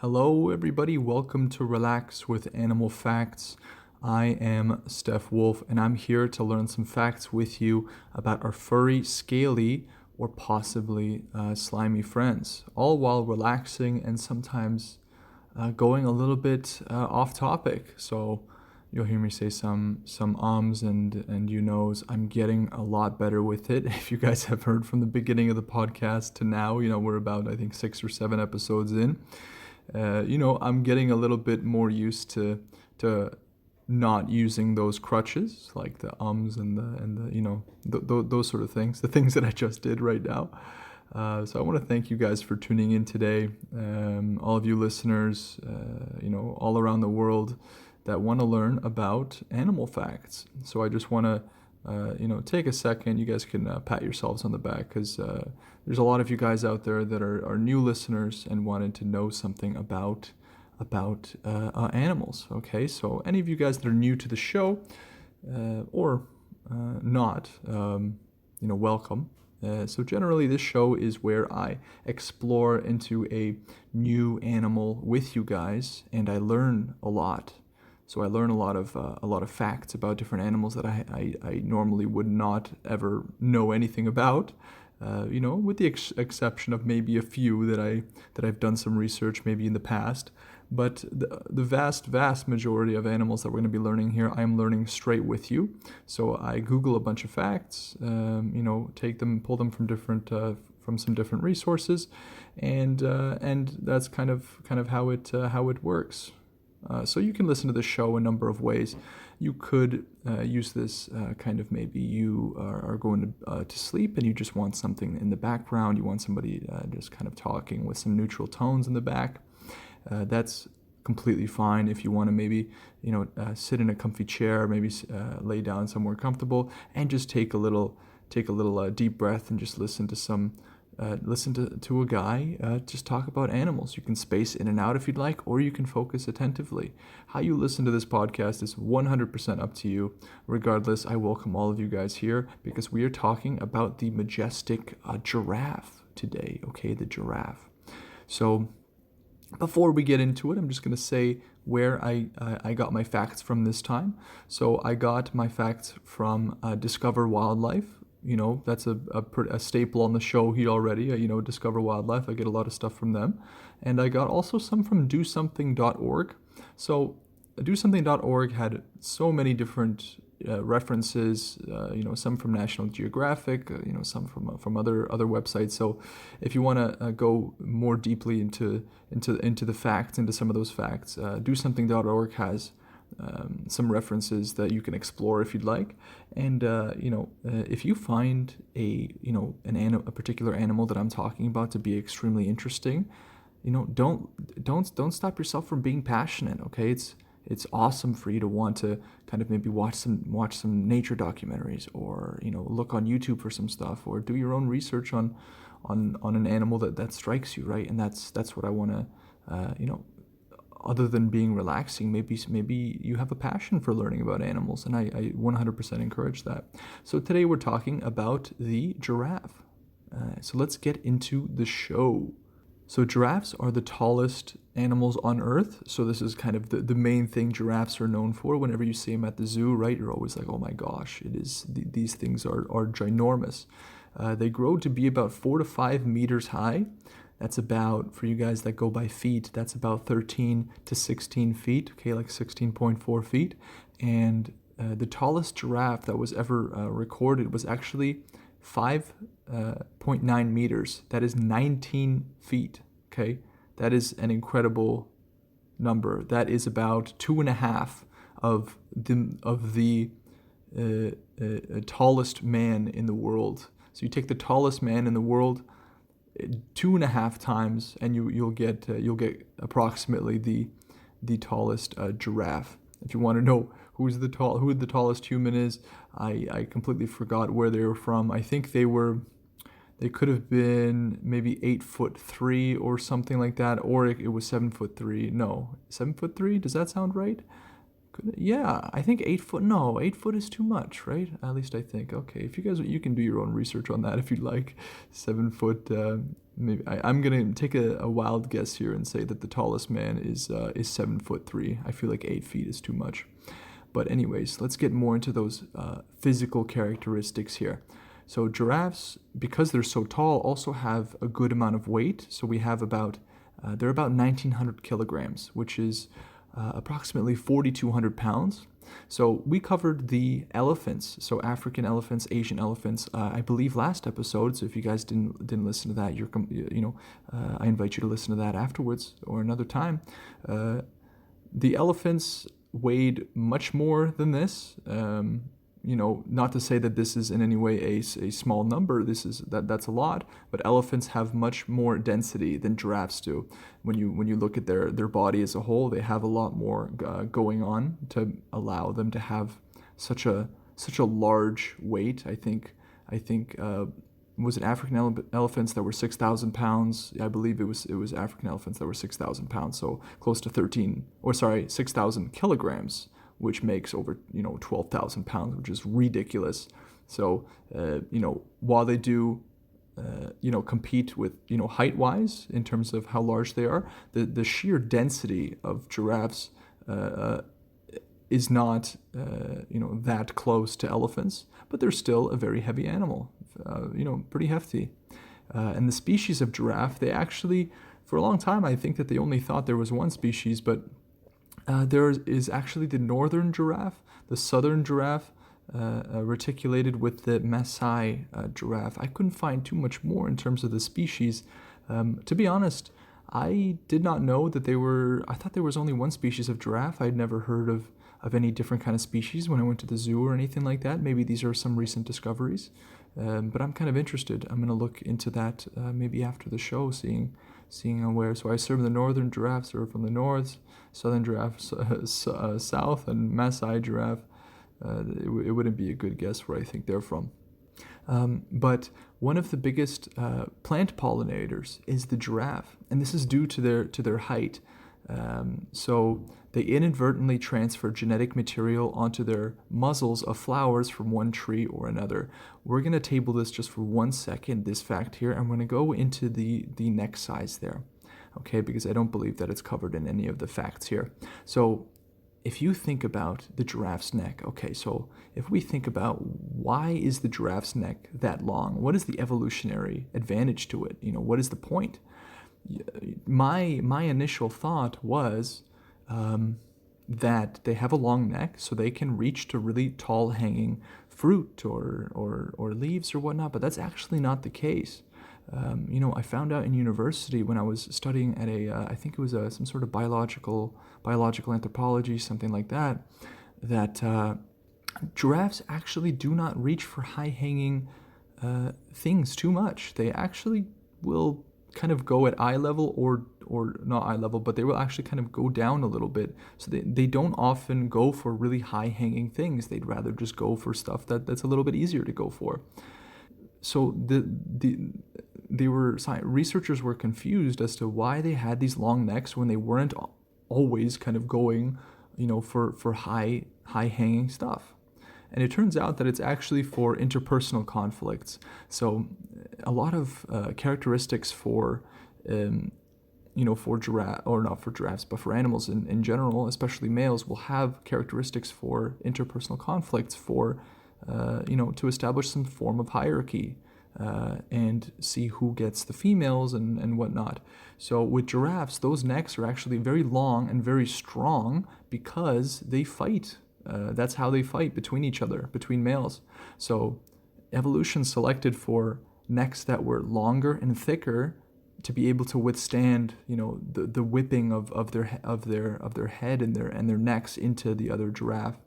Hello, everybody. Welcome to Relax with Animal Facts. I am Steph Wolf, and I'm here to learn some facts with you about our furry, scaly, or possibly slimy friends, all while relaxing and sometimes going a little bit off topic. So you'll hear me say some ums and you knows. I'm getting a lot better with it. If you guys have heard from the beginning of the podcast to now, we're about I think 6 or 7 episodes in. I'm getting a little bit more used to not using those crutches like the ums and the those sort of things, the things that I just did right now. So I want to thank you guys for tuning in today, all of you listeners, all around the world that want to learn about animal facts. So I just want to take a second. You guys can pat yourselves on the back because there's a lot of you guys out there that are new listeners and wanted to know something about animals. Okay, so any of you guys that are new to the show or not, welcome. So generally, this show is where I explore into a new animal with you guys, and I learn a lot. So I learn a lot of facts about different animals that I normally would not ever know anything about. With the exception of maybe a few that I've done some research maybe in the past. But the vast majority of animals that we're going to be learning here, I'm learning straight with you. So I Google a bunch of facts, take them, pull them from some different resources, and that's kind of how it works. So you can listen to the show a number of ways. You could use this maybe you are going to sleep and you just want something in the background. You want somebody just kind of talking with some neutral tones in the back. That's completely fine. If you want to maybe sit in a comfy chair, maybe lay down somewhere comfortable and just take a little deep breath and just listen to a guy just talk about animals. You can space in and out if you'd like, or you can focus attentively. How you listen to this podcast is 100% up to you. Regardless, I welcome all of you guys here because we are talking about the majestic giraffe today, okay, the giraffe. So before we get into it, I'm just going to say where I got my facts from this time. So I got my facts from Discover Wildlife. That's a staple on the show here already. Discover Wildlife. I get a lot of stuff from them. And I got also some from DoSomething.org. So DoSomething.org had so many different references, some from National Geographic, some from other websites. So if you want to go more deeply into the facts, into some of those facts, DoSomething.org has some references that you can explore if you'd like. And if you find a particular animal that I'm talking about to be extremely interesting, don't stop yourself from being passionate. Okay, it's awesome for you to want to kind of maybe watch some nature documentaries, or look on YouTube for some stuff, or do your own research on an animal that strikes you, right? And that's what I want to other than being relaxing, maybe you have a passion for learning about animals, and I 100% encourage that. So today we're talking about the giraffe. So let's get into the show. So giraffes are the tallest animals on Earth. So this is kind of the main thing giraffes are known for. Whenever you see them at the zoo, right, you're always like, oh my gosh, these things are ginormous. They grow to be about 4 to 5 meters high. That's about, for you guys that go by feet, that's about 13 to 16 feet, okay, like 16.4 feet. And the tallest giraffe that was ever recorded was actually 5.9 meters. That is 19 feet, okay? That is an incredible number. That is about 2.5 of the tallest man in the world. So you take the tallest man in the world 2.5 times, and you'll get approximately the tallest giraffe. If you want to know who the tallest human is, I completely forgot where they were from. I think they could have been maybe 8'3" or something like that, or it was 7'3". No, 7'3". Does that sound right? Yeah, I think 8 foot. No, 8 foot is too much, right? At least I think. Okay, if you guys, you can do your own research on that if you'd like. 7 foot. Maybe I'm gonna take a wild guess here and say that the tallest man is 7'3". I feel like 8 feet is too much. But anyways, let's get more into those physical characteristics here. So giraffes, because they're so tall, also have a good amount of weight. So we have they're about 1,900 kilograms, which is approximately 4,200 pounds. So we covered the elephants, so African elephants, Asian elephants, I believe last episode. So if you guys didn't listen to that, I invite you to listen to that afterwards or another time. The elephants weighed much more than this. Not to say that this is in any way a small number. That's a lot, but elephants have much more density than giraffes do. When you look at their body as a whole, they have a lot more going on to allow them to have such a large weight. I think was it African elephants that were 6,000 pounds? I believe it was African elephants that were 6,000 pounds, so close to 6,000 kilograms, which makes over 12,000 pounds, which is ridiculous. So while they do compete with height-wise in terms of how large they are, the sheer density of giraffes is not that close to elephants, but they're still a very heavy animal, pretty hefty. And the species of giraffe, they actually, for a long time, I think that they only thought there was one species, but there is actually the northern giraffe, the southern giraffe, reticulated with the Maasai giraffe. I couldn't find too much more in terms of the species. To be honest, I did not know that I thought there was only one species of giraffe. I'd never heard of any different kind of species when I went to the zoo or anything like that. Maybe these are some recent discoveries, but I'm kind of interested. I'm going to look into that maybe after the show, seeing where. So I assume the northern giraffes are from the north, southern giraffe south, and Maasai giraffe. It wouldn't be a good guess where I think they're from. But one of the biggest plant pollinators is the giraffe, and this is due to their height. So they inadvertently transfer genetic material onto their muzzles of flowers from one tree or another. We're going to table this just for 1 second, this fact here, and we're going to go into the neck size there, okay, because I don't believe that it's covered in any of the facts here. So if you think about the giraffe's neck, okay, so if we think about why is the giraffe's neck that long, what is the evolutionary advantage to it? What is the point? My initial thought was that they have a long neck, so they can reach to really tall hanging fruit or leaves or whatnot, but that's actually not the case. I found out in university when I was studying at I think it was some sort of biological anthropology, something like that, that giraffes actually do not reach for high-hanging things too much. They actually will kind of go at eye level or not eye level, but they will actually kind of go down a little bit. So they don't often go for really high-hanging things. They'd rather just go for stuff that's a little bit easier to go for. So researchers were confused as to why they had these long necks when they weren't always kind of going, for high-hanging stuff. And it turns out that it's actually for interpersonal conflicts. So a lot of characteristics for giraffe, or not for giraffes, but for animals in general, especially males, will have characteristics for interpersonal conflicts to establish some form of hierarchy and see who gets the females and whatnot. So with giraffes, those necks are actually very long and very strong because they fight. That's how they fight between each other, between males. So evolution selected for necks that were longer and thicker to be able to withstand, the whipping of their head and their necks into the other giraffe.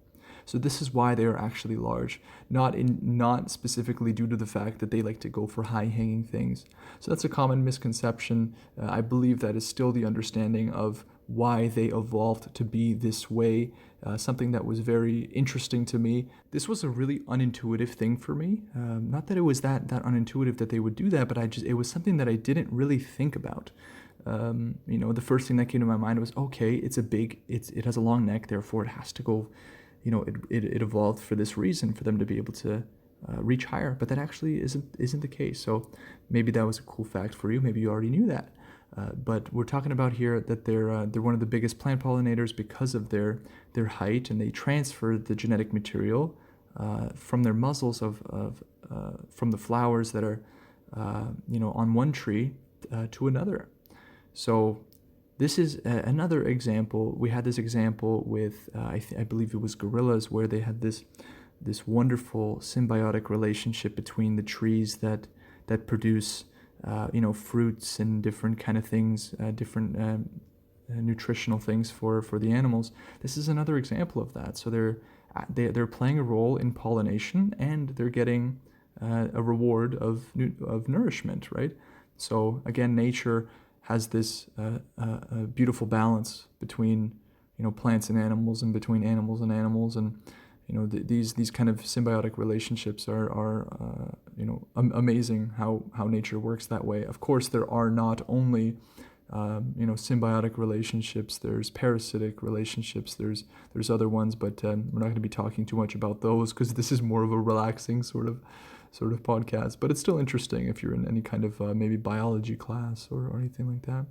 So this is why they are actually large, not specifically due to the fact that they like to go for high-hanging things. So that's a common misconception. I believe that is still the understanding of why they evolved to be this way, something that was very interesting to me. This was a really unintuitive thing for me. Not that it was that unintuitive that they would do that, but it was something that I didn't really think about. The first thing that came to my mind was, okay, it has a long neck, therefore it has to go, it evolved for this reason, for them to be able to reach higher. But that actually isn't the case. So maybe that was a cool fact for you. Maybe you already knew that. But we're talking about here that they're one of the biggest plant pollinators because of their height, and they transfer the genetic material from their muzzles from the flowers that are on one tree to another. So this is another example. We had this example with I believe it was gorillas, where they had this wonderful symbiotic relationship between the trees that produce fruits and different kind of things, different nutritional things for the animals. This is another example of that. So they're playing a role in pollination, and they're getting a reward of nourishment, right? So again, nature has this beautiful balance between plants and animals, and between animals and animals, and these kind of symbiotic relationships are amazing how nature works that way. Of course, there are not only symbiotic relationships. There's parasitic relationships. There's other ones, but we're not going to be talking too much about those, because this is more of a relaxing sort of podcast. But it's still interesting if you're in any kind of maybe biology class or anything like that.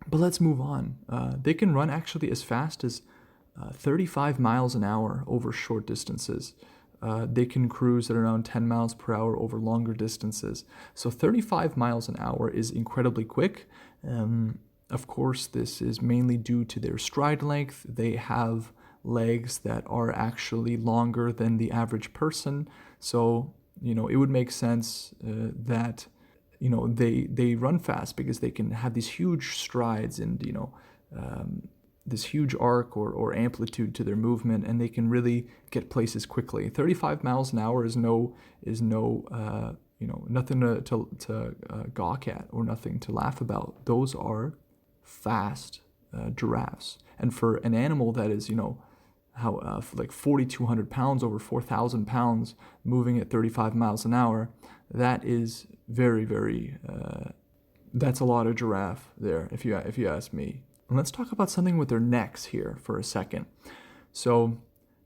But let's move on. They can run actually as fast as 35 miles an hour over short distances. They can cruise at around 10 miles per hour over longer distances. So 35 miles an hour is incredibly quick. Of course, this is mainly due to their stride length. They have legs that are actually longer than the average person. So, it would make sense that, they run fast, because they can have these huge strides and, this huge arc or amplitude to their movement, and they can really get places quickly. 35 miles an hour is nothing to gawk at or nothing to laugh about. Those are fast giraffes, and for an animal that is like 4,200 pounds, over 4,000 pounds, moving at 35 miles an hour, that is very, very. That's a lot of giraffe there, if you ask me. And let's talk about something with their necks here for a second. So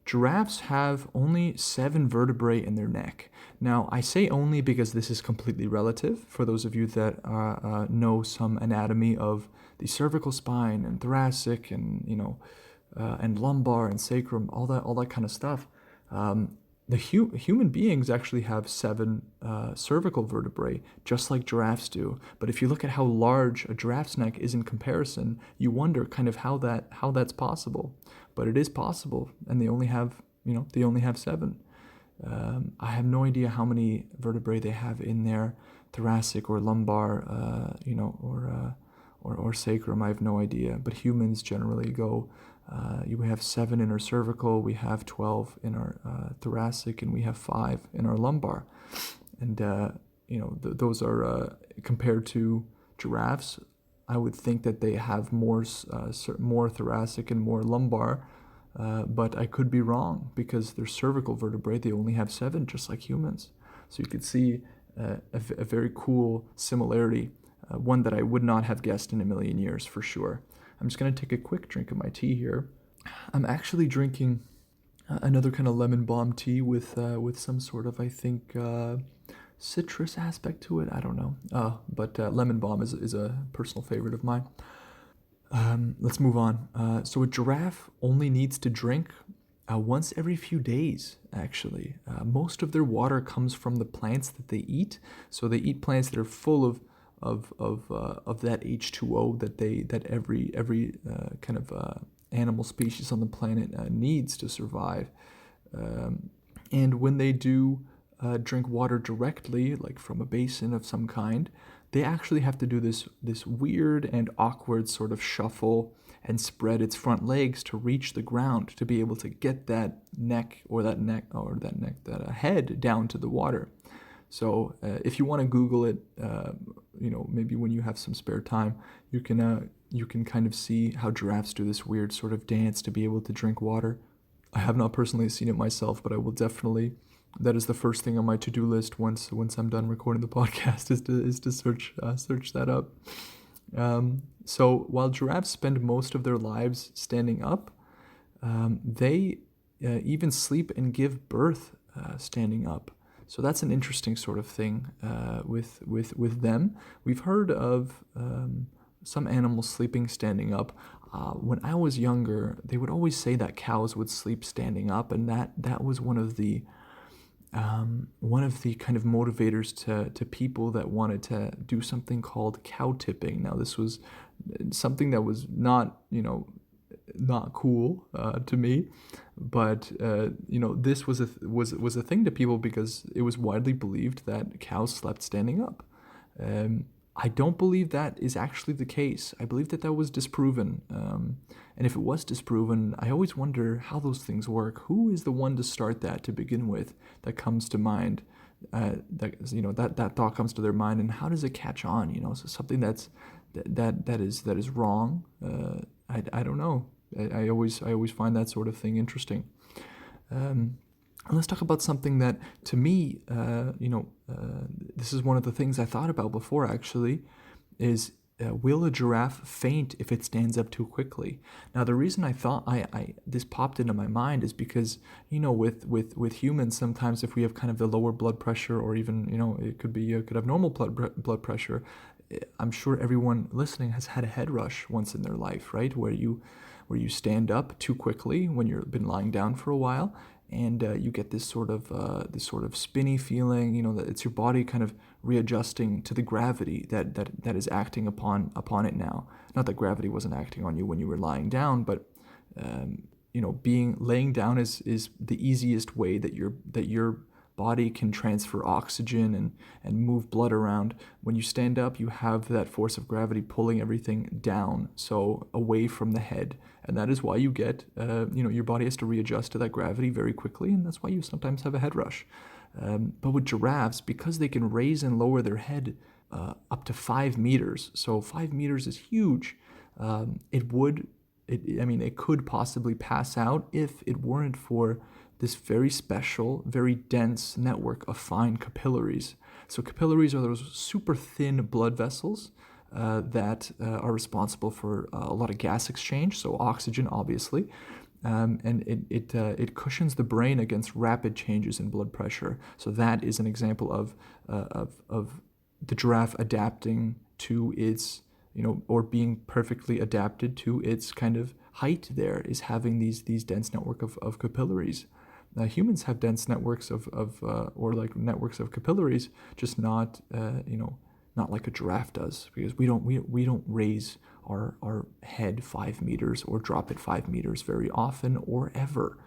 giraffes have only 7 vertebrae in their neck. Now, I say only because this is completely relative. For those of you that know some anatomy of the cervical spine and thoracic and and lumbar and sacrum, all that kind of stuff. The human beings actually have 7 cervical vertebrae, just like giraffes do. But if you look at how large a giraffe's neck is in comparison, you wonder kind of how that's possible. But it is possible, and they only have 7. I have no idea how many vertebrae they have in their thoracic or lumbar, or sacrum. I have no idea. But humans generally go. We have 7 in our cervical, we have 12 in our thoracic, and we have 5 in our lumbar. And those are compared to giraffes. I would think that they have more thoracic and more lumbar, but I could be wrong, because their cervical vertebrae, they only have 7, just like humans. So you could see a very cool similarity, one that I would not have guessed in a million years for sure. I'm just going to take a quick drink of my tea here. I'm actually drinking another kind of lemon balm tea with some sort of, I think, citrus aspect to it. I don't know. But lemon balm is a personal favorite of mine. Let's move on. So a giraffe only needs to drink once every few days, actually. Most of their water comes from the plants that they eat. So they eat plants that are full of that H2O that every kind of animal species on the planet needs to survive. And when they do drink water directly, like from a basin of some kind, they actually have to do this weird and awkward sort of shuffle and spread its front legs to reach the ground, to be able to get that head down to the water. So if you want to Google it, maybe when you have some spare time, you can kind of see how giraffes do this weird sort of dance to be able to drink water. I have not personally seen it myself, but I will definitely That is the first thing on my to-do list once I'm done recording the podcast is to search that up. So while giraffes spend most of their lives standing up, they even sleep and give birth standing up. So that's an interesting sort of thing with them. We've heard of some animals sleeping standing up. When I was younger, they would always say that cows would sleep standing up, and that was one of the kind of motivators to people that wanted to do something called cow tipping. Now, this was something that was not cool to me, but this was a thing to people because it was widely believed that cows slept standing up. I don't believe that is actually the case. I believe that was disproven. And if it was disproven, I always wonder how those things work. Who is the one to start that to begin with? That comes to mind. That thought comes to their mind, and how does it catch on? So something that is wrong. I don't know. I always find that sort of thing interesting. And let's talk about something that, to me, this is one of the things I thought about before, actually, is will a giraffe faint if it stands up too quickly? Now, the reason I thought this popped into my mind is because, with humans, sometimes if we have kind of the lower blood pressure, or even, it could have normal blood pressure, I'm sure everyone listening has had a head rush once in their life, right? Where you stand up too quickly when you've been lying down for a while, and you get this sort of spinny feeling, that it's your body kind of readjusting to the gravity that is acting upon it now. Not that gravity wasn't acting on you when you were lying down, but laying down is the easiest way that your body can transfer oxygen and move blood around. When you stand up, you have that force of gravity pulling everything down, so away from the head. And that is why you get, your body has to readjust to that gravity very quickly, and that's why you sometimes have a head rush. But with giraffes, because they can raise and lower their head up to 5 meters, so 5 meters is huge, it could possibly pass out if it weren't for this very special, very dense network of fine capillaries. So capillaries are those super thin blood vessels that are responsible for a lot of gas exchange, so oxygen, obviously, and it cushions the brain against rapid changes in blood pressure. So that is an example of the giraffe adapting to its, or being perfectly adapted to its kind of height. There is having these dense network of capillaries. Humans have dense networks of networks of capillaries, just not like a giraffe does, because we don't raise our head 5 meters or drop it 5 meters very often or ever.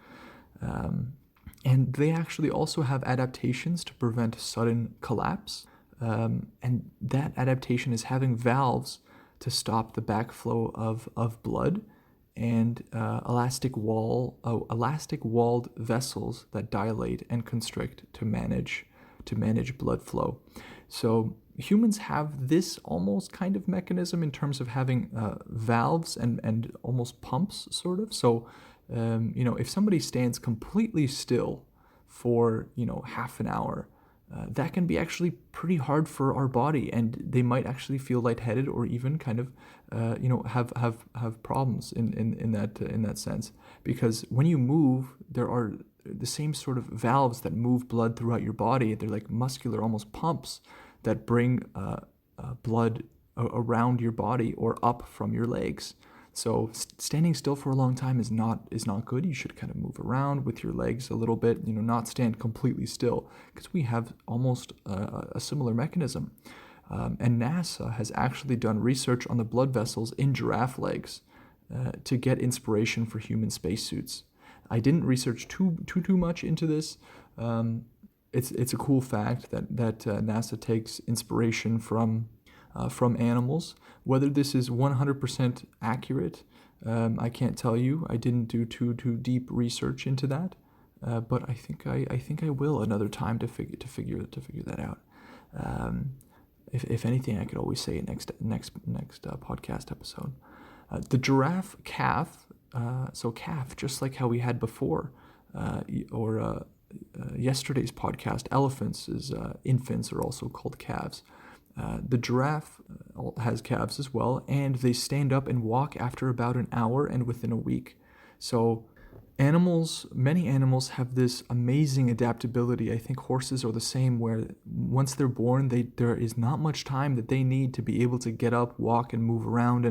And they actually also have adaptations to prevent sudden collapse, and that adaptation is having valves to stop the backflow of blood, and elastic walled vessels that dilate and constrict to manage blood flow. So humans have this almost kind of mechanism in terms of having valves and almost pumps, sort of. So if somebody stands completely still for half an hour, that can be actually pretty hard for our body, and they might actually feel lightheaded or even kind of have problems in that sense, because when you move, there are the same sort of valves that move blood throughout your body. They're like muscular, almost pumps that bring blood around your body or up from your legs. So standing still for a long time is not good. You should kind of move around with your legs a little bit, not stand completely still, because we have almost a similar mechanism. And NASA has actually done research on the blood vessels in giraffe legs to get inspiration for human spacesuits. I didn't research too much into this. It's a cool fact that NASA takes inspiration from animals. Whether this is 100% accurate, I can't tell you. I didn't do too deep research into that, but I think I will another time to figure that out. If anything, I could always say next podcast episode. The giraffe calf, so calf, just like how we had before, or yesterday's podcast, elephants is infants are also called calves. The giraffe has calves as well, and they stand up and walk after about an hour and within a week. So many animals have this amazing adaptability. I think horses are the same, where once they're born, there is not much time that they need to be able to get up, walk, and move around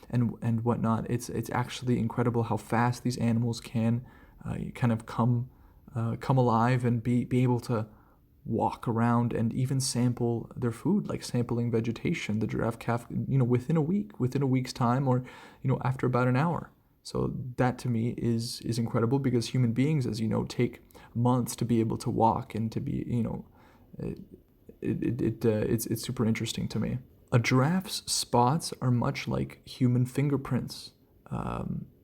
and whatnot. It's actually incredible how fast these animals can kind of come alive and be able to walk around and even sample their food, like sampling vegetation. The giraffe calf, within a week's time, or after about an hour. So that to me is incredible, because human beings, as you know, take months to be able to walk and to be, it's super interesting to me. A giraffe's spots are much like human fingerprints.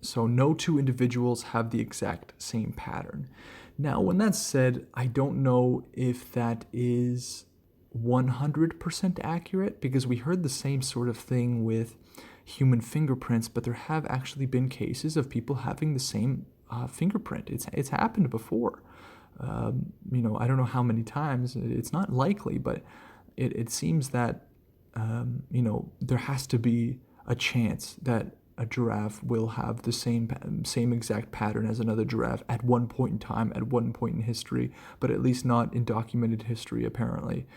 So no two individuals have the exact same pattern. Now, when that's said, I don't know if that is 100% accurate, because we heard the same sort of thing with human fingerprints, but there have actually been cases of people having the same fingerprint. It's happened before. I don't know how many times. It's not likely, but it seems that there has to be a chance that a giraffe will have the same exact pattern as another giraffe at one point in time, at one point in history, but at least not in documented history apparently,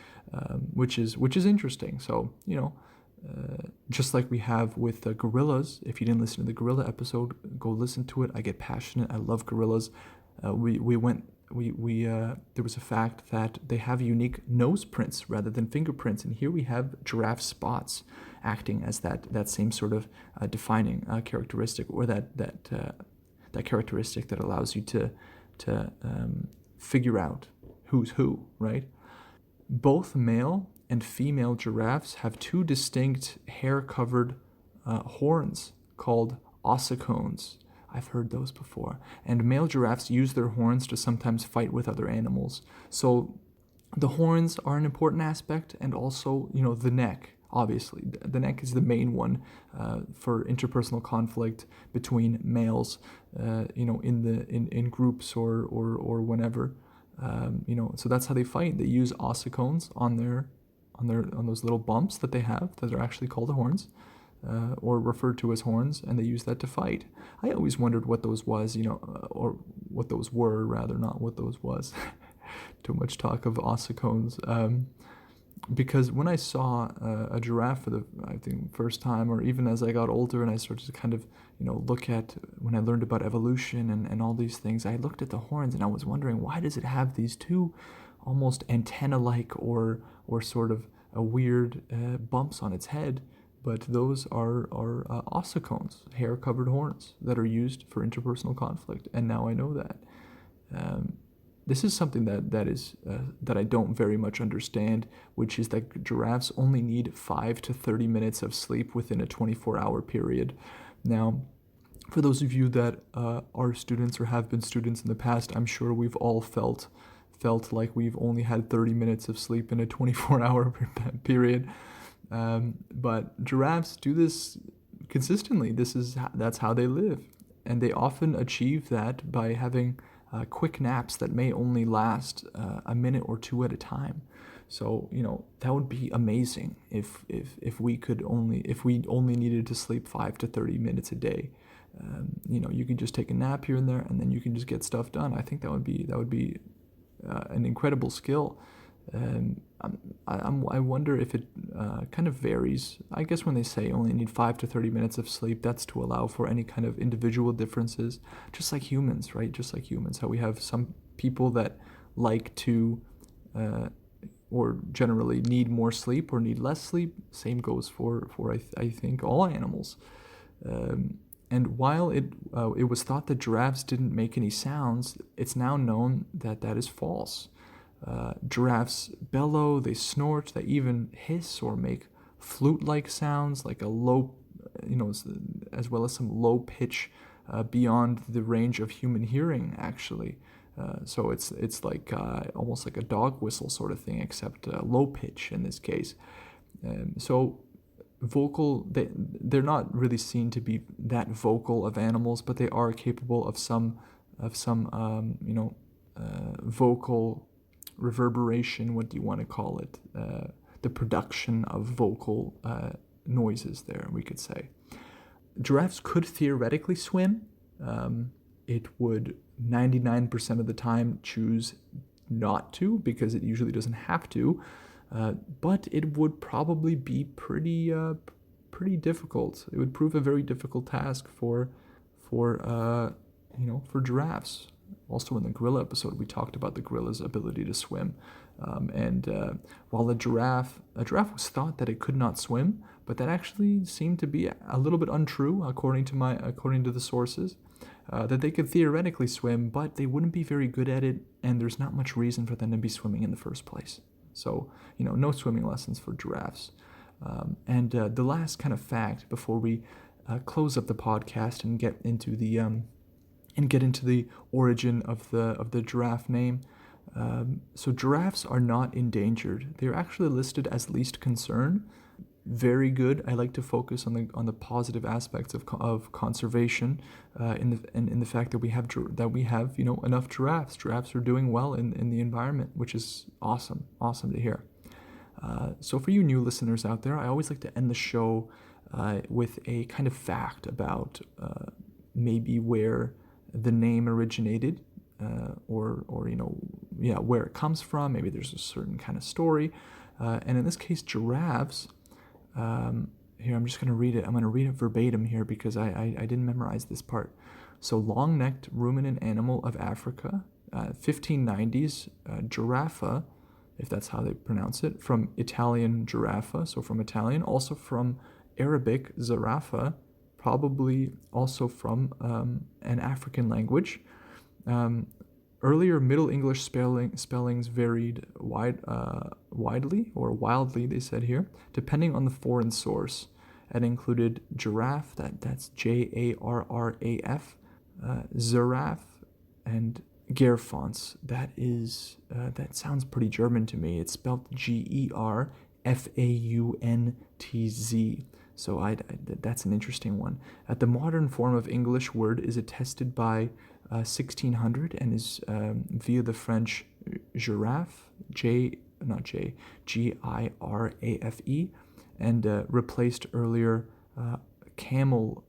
which is interesting. So just like we have with the gorillas. If you didn't listen to the gorilla episode, go listen to it. I get passionate. I love gorillas. There was a fact that they have unique nose prints rather than fingerprints, and here we have giraffe spots acting as that same sort of defining characteristic, or that characteristic that allows you to figure out who's who, right? Both male and female giraffes have two distinct hair-covered horns called ossicones. I've heard those before. And male giraffes use their horns to sometimes fight with other animals. So the horns are an important aspect, and also, the neck. Obviously, the neck is the main one for interpersonal conflict between males, in groups or whenever. So that's how they fight. They use ossicones on those little bumps that they have that are actually called horns, or referred to as horns, and they use that to fight. I always wondered what those was, or what those were rather, not what those was. Too much talk of ossicones. Because when I saw a giraffe for the first time, or even as I got older and I started to kind of look at, when I learned about evolution and all these things, I looked at the horns and I was wondering, why does it have these two almost antenna-like or sort of a weird bumps on its head? But those are ossicones, hair-covered horns that are used for interpersonal conflict, and now I know that. This is something that I don't very much understand, which is that giraffes only need 5 to 30 minutes of sleep within a 24-hour period. Now, for those of you that are students or have been students in the past, I'm sure we've all felt like we've only had 30 minutes of sleep in a 24-hour period. But giraffes do this consistently. That's how they live, and they often achieve that by having quick naps that may only last a minute or two at a time. So that would be amazing if we only needed to sleep 5 to 30 minutes a day. You can just take a nap here and there, and then you can just get stuff done. I think that would be an incredible skill. I wonder if it kind of varies. I guess when they say only need 5 to 30 minutes of sleep, that's to allow for any kind of individual differences, just like humans, right? Just like humans, how we have some people that like to or generally need more sleep or need less sleep. Same goes for I think all animals. And while it was thought that giraffes didn't make any sounds, it's now known that that is false. Giraffes bellow, they snort, they even hiss or make flute-like sounds, like a low, as well as some low pitch beyond the range of human hearing, actually. So it's like almost like a dog whistle sort of thing, except low pitch in this case. So vocal, they're not really seen to be that vocal of animals, but they are capable of some vocal reverberation, what do you want to call it? The production of vocal noises there, we could say. Giraffes could theoretically swim. It would 99% of the time choose not to because it usually doesn't have to, but it would probably be pretty difficult. It would prove a very difficult task for giraffes. Also, in the gorilla episode, we talked about the gorilla's ability to swim. While a giraffe was thought that it could not swim, but that actually seemed to be a little bit untrue, according to the sources. That they could theoretically swim, but they wouldn't be very good at it, and there's not much reason for them to be swimming in the first place. So, no swimming lessons for giraffes. The last kind of fact before we close up the podcast and get into the origin of the giraffe name. So giraffes are not endangered. They're actually listed as least concern. Very good. I like to focus on the positive aspects of conservation, in the fact that we have enough giraffes. Giraffes are doing well in the environment, which is awesome to hear. So for you new listeners out there, I always like to end the show with a kind of fact about maybe where the name originated, or where it comes from. Maybe there's a certain kind of story, and in this case, giraffes. Here, I'm just going to read it. I'm going to read it verbatim here because I didn't memorize this part. So, long-necked ruminant animal of Africa, 1590s, giraffa, if that's how they pronounce it, from Italian giraffa, so from Italian, also from Arabic zarafa, probably also from an African language. Earlier Middle English spellings varied widely, or wildly, they said here, depending on the foreign source, and included giraffe, that's Jarraf, Zeraf, and Gerfons. That sounds pretty German to me. It's spelled Gerfauntz. So that's an interesting one. The modern form of English word is attested by 1600 and is via the French giraffe, G-I-R-A-F-E, and replaced earlier camelopard.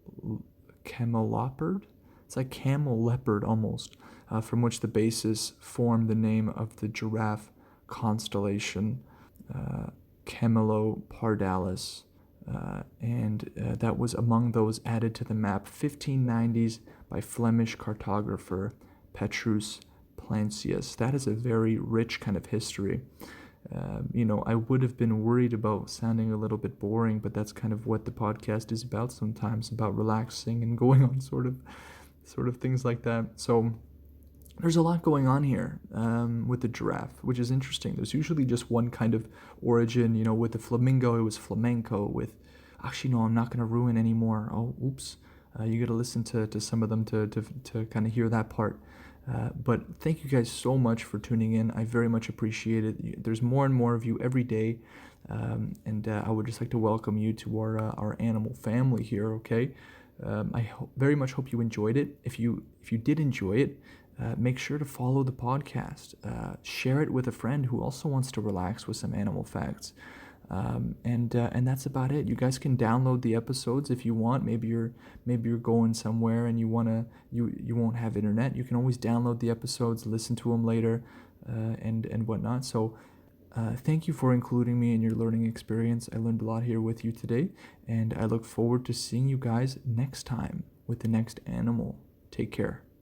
It's like camel leopard almost, from which the basis formed the name of the giraffe constellation, Camelopardalis. And that was among those added to the map 1590s by Flemish cartographer Petrus Plancius. That is a very rich kind of history. I would have been worried about sounding a little bit boring, but that's kind of what the podcast is about sometimes, about relaxing and going on sort of things like that. So there's a lot going on here with the giraffe, which is interesting. There's usually just one kind of origin. With the flamingo, it was flamenco. Actually, no, I'm not going to ruin anymore. Oh, oops. You got to listen to some of them to kind of hear that part. But thank you guys so much for tuning in. I very much appreciate it. There's more and more of you every day. And I would just like to welcome you to our animal family here, okay? I very much hope you enjoyed it. If you did enjoy it, make sure to follow the podcast. Share it with a friend who also wants to relax with some animal facts. And that's about it. You guys can download the episodes if you want. Maybe you're going somewhere and you won't have internet. You can always download the episodes, listen to them later, and whatnot. So thank you for including me in your learning experience. I learned a lot here with you today, and I look forward to seeing you guys next time with the next animal. Take care.